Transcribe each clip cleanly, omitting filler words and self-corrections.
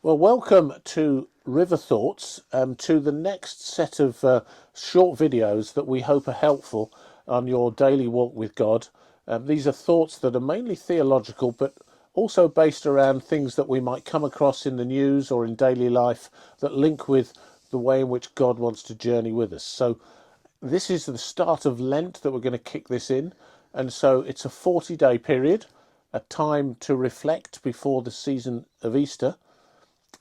Well, welcome to River Thoughts, to the next set of short videos that we hope are helpful on your daily walk with God. These are thoughts that are mainly theological, but also based around things that we might come across in the news or in daily life that link with the way in which God wants to journey with us. So this is the start of Lent that we're going to kick this in. And so it's a 40-day period, a time to reflect before the season of Easter.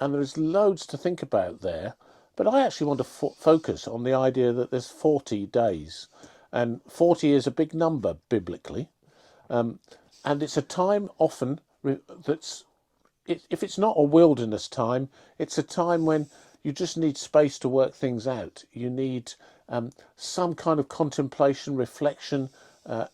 And there's loads to think about there, but I actually want to focus on the idea that there's 40 days, and 40 is a big number biblically, and it's a time often that's, if it's not a wilderness time, it's a time when you just need space to work things out. You need some kind of contemplation, reflection,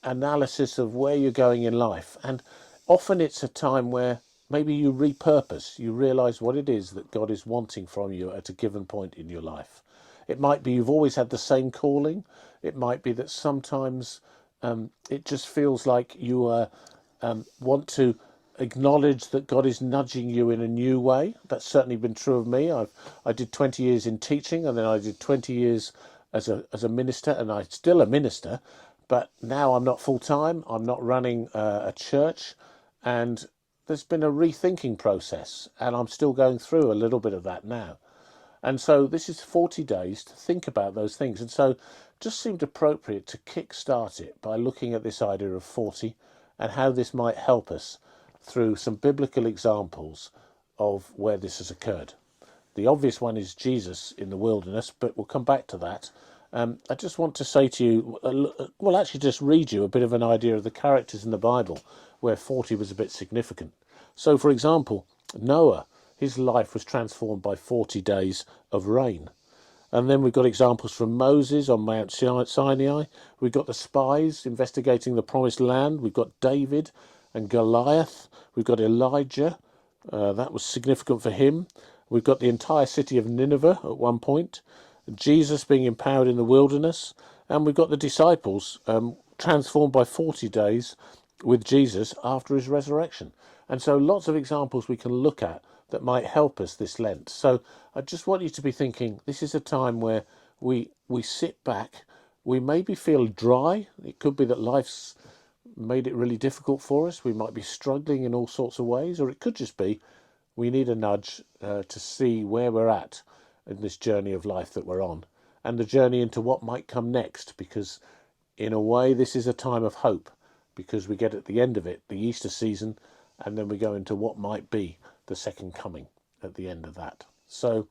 analysis of where you're going in life. And often it's a time where maybe you repurpose, you realise what it is that God is wanting from you at a given point in your life. It might be you've always had the same calling. It might be that sometimes it just feels like you want to acknowledge that God is nudging you in a new way. That's certainly been true of me. I did 20 years in teaching, and then I did 20 years as a minister, and I'm still a minister, but now I'm not full-time. I'm not running a church, and there's been a rethinking process, and I'm still going through a little bit of that now. And so this is 40 days to think about those things. And so just seemed appropriate to kick-start it by looking at this idea of 40 and how this might help us through some biblical examples of where this has occurred. The obvious one is Jesus in the wilderness, but we'll come back to that. I just want to say to you, well, actually just read you a bit of an idea of the characters in the Bible where 40 was a bit significant. So, for example, Noah, his life was transformed by 40 days of rain. And then we've got examples from Moses on Mount Sinai. We've got the spies investigating the promised land. We've got David and Goliath. We've got Elijah. That was significant for him. We've got the entire city of Nineveh at one point. Jesus being empowered in the wilderness. And we've got the disciples transformed by 40 days with Jesus after his resurrection. And so lots of examples we can look at that might help us this Lent. So I just want you to be thinking this is a time where we sit back. We maybe feel dry. It could be that life's made it really difficult for us. We might be struggling in all sorts of ways, or it could just be we need a nudge to see where we're at in this journey of life that we're on, and the journey into what might come next, because in a way this is a time of hope, because we get at the end of it the Easter season, and then we go into what might be the second coming at the end of that. So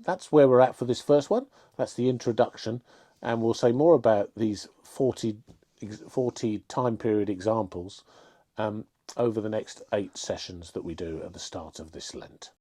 that's where we're at for this first one. That's the introduction, and we'll say more about these 40 time period examples over the next 8 sessions that we do at the start of this Lent.